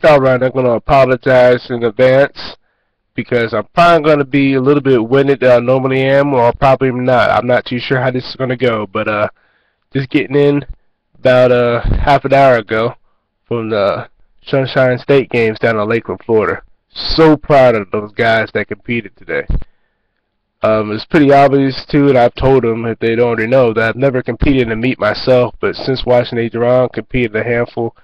Alright, I'm going to apologize in advance because I'm probably going to be a little bit winded than I normally am, or probably not. I'm not too sure how this is going to go, but just getting in about half an hour ago from the Sunshine State games down in Lakeland, Florida. So proud of those guys that competed today. It's pretty obvious too, and I've told them, if they don't already know, that I've never competed in a meet myself, but since watching Adrian compete in a handful,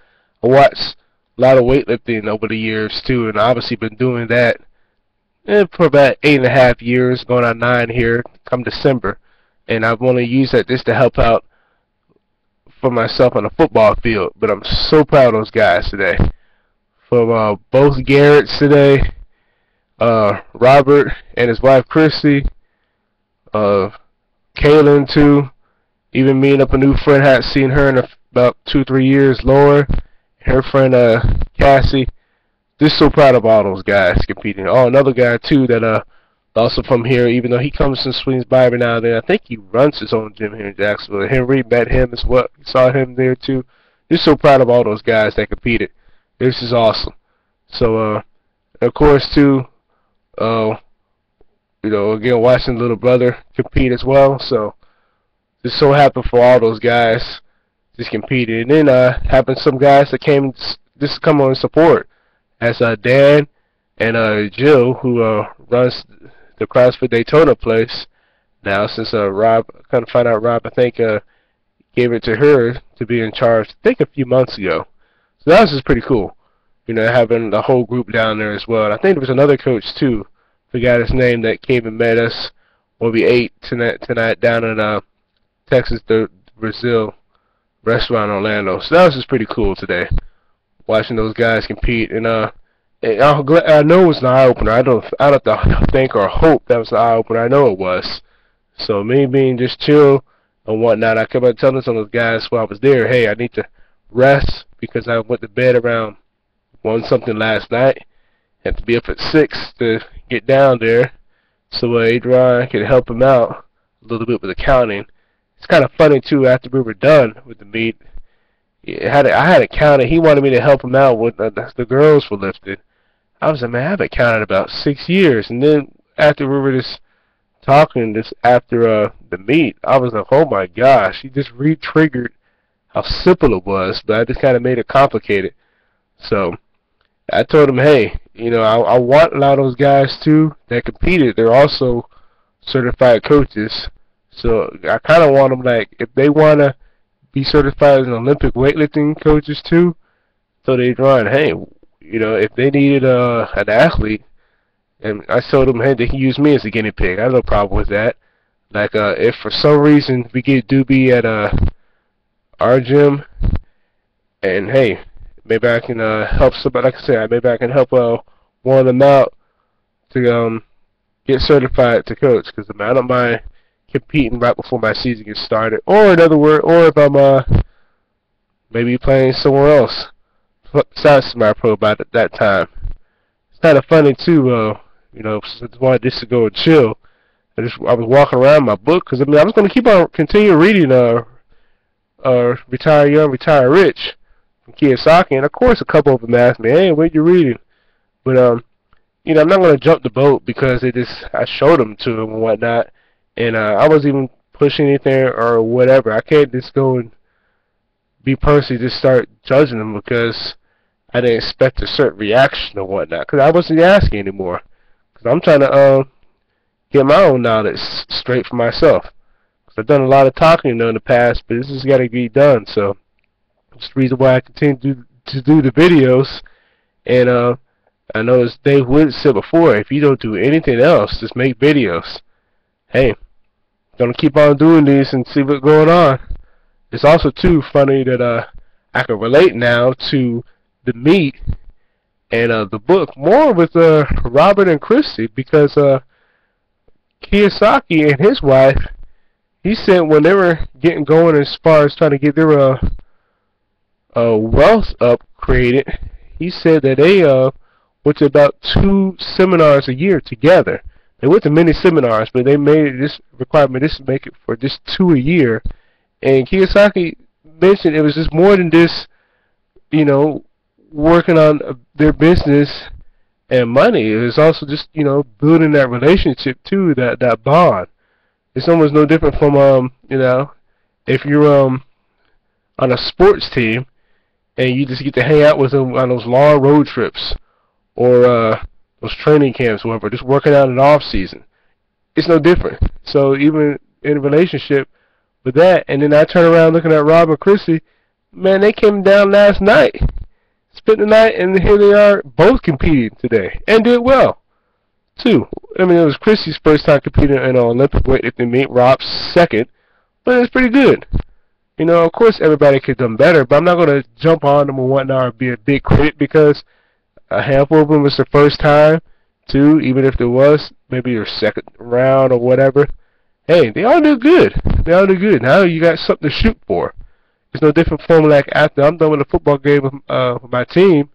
I watched a lot of weightlifting over the years too, and obviously been doing that for about 8.5 years, going on 9 here come December, and I want to use that just to help out for myself on the football field. But I'm so proud of those guys today. From both Garretts today, Robert and his wife Christy, Kaylin too, even meeting up a new friend, hadn't seen her in about 2-3 years, Laura, her friend Cassie. Just so proud of all those guys competing. Oh, another guy too that also from here, even though he comes and swings by every now and then. I think he runs his own gym here in Jacksonville. Henry met him as well. Saw him there too. Just so proud of all those guys that competed. This is awesome. So of course too, again, watching little brother compete as well. So just so happy for all those guys just competed. And then having some guys that came just to come on and support, as Dan and Jill, who runs the CrossFit Daytona place now, since Rob, kind of find out Rob, I think, gave it to her to be in charge, I think a few months ago. So that was just pretty cool, having the whole group down there as well. And I think there was another coach too, forgot his name, that came and met us when we ate tonight down in Texas, the Brazil restaurant in Orlando. So that was just pretty cool today, watching those guys compete. And I know it was an eye-opener. I don't have to think or hope that was an eye-opener. I know it was. So me being just chill and whatnot, I kept on telling some of those guys while I was there, hey, I need to rest because I went to bed around 1-something last night. Had to be up at 6 to get down there so Adrian could help him out a little bit with accounting. It's kind of funny too, after we were done with the meet, I had it counted. He wanted me to help him out with the girls were lifted. I was like, man, I haven't counted about 6 years. And then after we were just talking, just after the meet, I was like, oh my gosh, he just re-triggered how simple it was, but I just kind of made it complicated. So I told him, hey, I want a lot of those guys too that competed. They're also certified coaches. So I kind of want them, like, if they want to be certified as an Olympic weightlifting coaches too, so they'd run, hey, if they needed an athlete, and I told them, hey, they can use me as a guinea pig. I have no problem with that. Like, if for some reason we get Doobie at our gym, and hey, maybe I can help somebody, like I said, maybe I can help one of them out to get certified to coach, because I don't mind competing right before my season gets started, or in other words, or if I'm maybe playing somewhere else besides semi-pro by that time. It's kind of funny too, since I wanted just to go and chill. I was walking around my book because I was going to continue reading Retire Young, Retire Rich from Kiyosaki, and of course a couple of them asked me, hey, what you reading? But I'm not going to jump the boat because I showed them to them and whatnot. And I wasn't even pushing anything or whatever. I can't just go and be personally just start judging them because I didn't expect a certain reaction or whatnot. Because I wasn't asking anymore. Because I'm trying to get my own knowledge straight for myself. Because I've done a lot of talking in the past, but this has got to be done. So that's the reason why I continue to do the videos. And I know as Dave Wood said before, if you don't do anything else, just make videos. Hey, gonna keep on doing these and see what's going on. It's also too funny that I can relate now to the meet and the book more with Robert and Christy, because Kiyosaki and his wife, he said when they were getting going as far as trying to get their wealth up created, he said that they went to about 2 seminars a year together. They went to many seminars, but they made this requirement just to make it for just 2 a year. And Kiyosaki mentioned it was just more than this, working on their business and money. It's also just, building that relationship too, that bond. It's almost no different from if you're on a sports team and you just get to hang out with them on those long road trips or those training camps, whatever, just working out in the off season. It's no different. So even in a relationship with that, and then I turn around looking at Rob and Chrissy, man, they came down last night, spent the night, and here they are both competing today and did well too. I mean, it was Chrissy's first time competing in an Olympic weightlifting meet, Rob's second, but it's pretty good. Of course everybody could have done better, but I'm not going to jump on them and whatnot or be a big critic because a handful of them was their first time too, even if it was maybe your second round or whatever. Hey, they all do good. They all do good. Now you got something to shoot for. It's no different from like after I'm done with a football game with my team,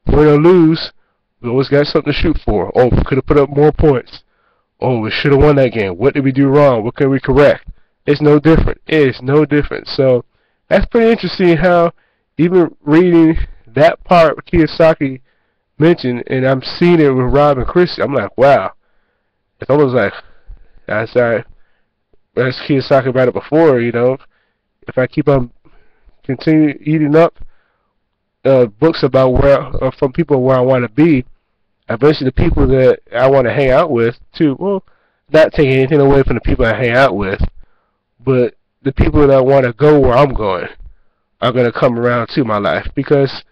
win or lose, we always got something to shoot for. Oh, we could have put up more points. Oh, we should have won that game. What did we do wrong? What can we correct? It's no different. It's no different. So that's pretty interesting how even reading that part Kiyosaki mentioned, and I'm seeing it with Rob and Chris, I'm like, wow. It's almost like, as Kiyosaki about it before, if I keep on continue eating up books about from people where I want to be, eventually the people that I want to hang out with too, well, not taking anything away from the people I hang out with, but the people that want to go where I'm going are going to come around to my life, because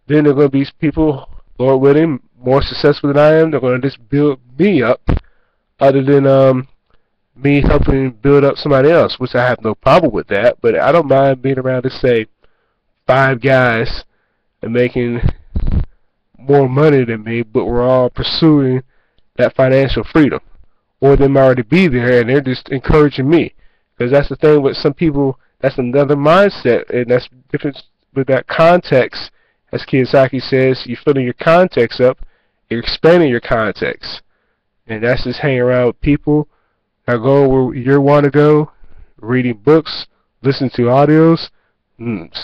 then they're going to be people, Lord willing, more successful than I am. They're going to just build me up, other than me helping build up somebody else, which I have no problem with that. But I don't mind being around, to say, 5 guys and making more money than me, but we're all pursuing that financial freedom, or they might already be there and they're just encouraging me. Because that's the thing with some people, that's another mindset, and that's different with that context. As Kiyosaki says, you're filling your context up, you're expanding your context. And that's just hanging around with people that go where you want to go, reading books, listening to audios.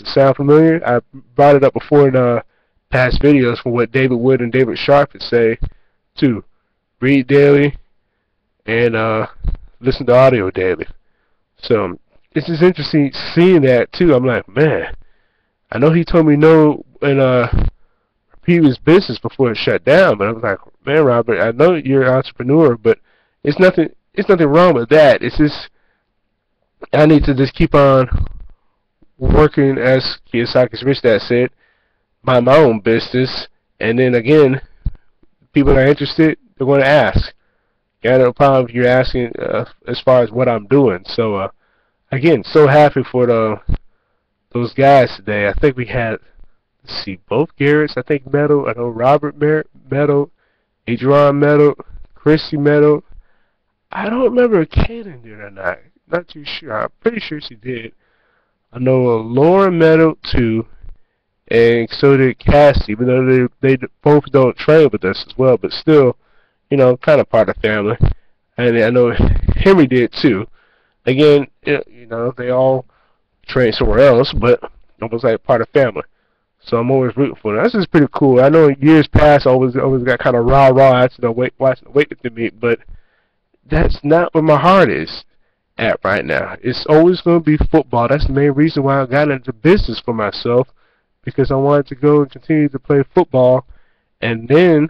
Sound familiar? I brought it up before in past videos from what David Wood and David Sharp would say, too. Read daily and listen to audio daily. So it's just interesting seeing that too. I'm like, man, I know he told me no in previous business before it shut down, but I was like, man, Robert, I know you're an entrepreneur, but it's nothing wrong with that. It's just I need to just keep on working, as Kiyosaki's Rich Dad said, my own business, and then again, people that are interested, they're going to ask. Got no problem if you're asking as far as what I'm doing. So again, so happy for those guys today. I think we had, let's see, both Garretts, I think, medal. I know Robert medal, Adrian medal, Chrissy medal. I don't remember if Kaden did or not. Not too sure. I'm pretty sure she did. I know Lauren medal too, and so did Cassie, even though they both don't train with us as well, but still, kind of part of the family. And I know Henry did too. Again, they all train somewhere else, but almost like part of the family. So I'm always rooting for them. That's just pretty cool. I know in years past I always got kind of rah-rah watching the weightlifting meet, but that's not where my heart is at right now. It's always going to be football. That's the main reason why I got into business for myself, because I wanted to go and continue to play football and then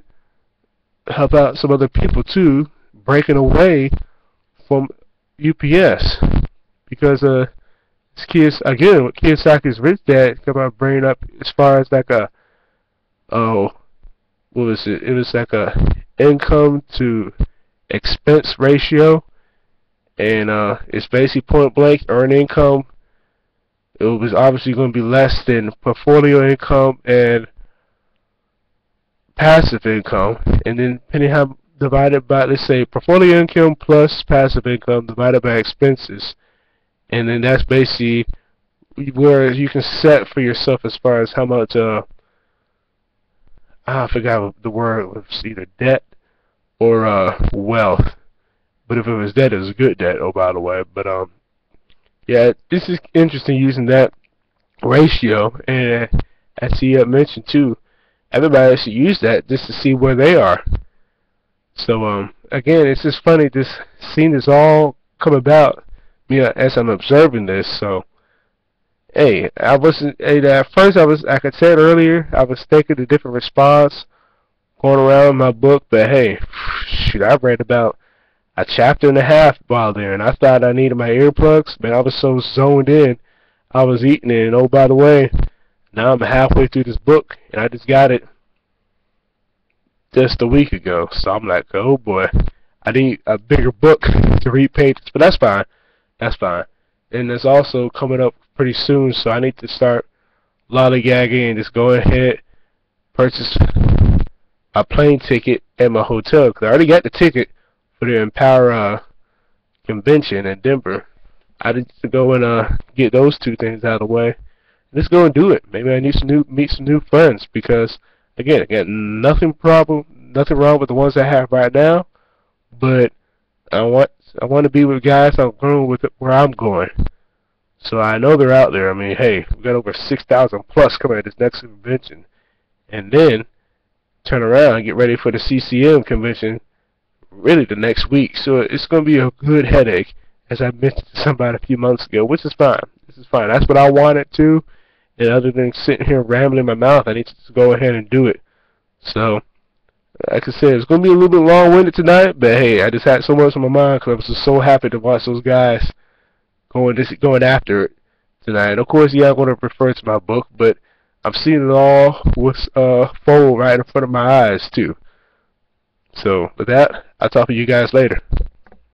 help out some other people too, breaking away from UPS. Because what Kiyosaki's Rich Dad come out bringing up as far as like what was it? It was like a income to expense ratio, and it's basically point blank earned income. It was obviously going to be less than portfolio income and passive income, and then depending how divided by, let's say, portfolio income plus passive income divided by expenses, and then that's basically where you can set for yourself as far as how much I forgot the word, it was either debt or wealth. But if it was debt, it was good debt, oh, by the way. But yeah, this is interesting using that ratio, and as he mentioned too, everybody should use that just to see where they are. So again, it's just funny just seeing this all come about, you know, as I'm observing this. So hey, I wasn't at first I was, like I said earlier, I was thinking a different response going around my book, but hey, shoot, I read about a chapter and a half while there, and I thought I needed my earplugs, but I was so zoned in, I was eating it, and oh, by the way, now I'm halfway through this book, and I just got it just a week ago, so I'm like, oh boy, I need a bigger book to read pages, but that's fine, that's fine. And it's also coming up pretty soon, so I need to start lollygagging and just go ahead, purchase a plane ticket and my hotel, because I already got the ticket for the Empower convention in Denver. I need to go and get those two things out of the way. Let's go and do it. Maybe I need to meet some new friends, because again, I got nothing wrong with the ones I have right now, but I want to be with guys I'm going with where I'm going. So I know they're out there. I mean, hey, we got over 6,000 plus coming at this next convention, and then turn around and get ready for the CCM convention really the next week. So it's going to be a good headache, as I mentioned to somebody a few months ago, which is fine. This is fine. That's what I wanted to. And other than sitting here rambling my mouth, I need to go ahead and do it. So, like I said, it's going to be a little bit long-winded tonight, but hey, I just had so much on my mind because I was just so happy to watch those guys going after it tonight. And of course, yeah, I'm going to refer to my book, but I'm seeing it all with fold right in front of my eyes too. So with that, I'll talk to you guys later.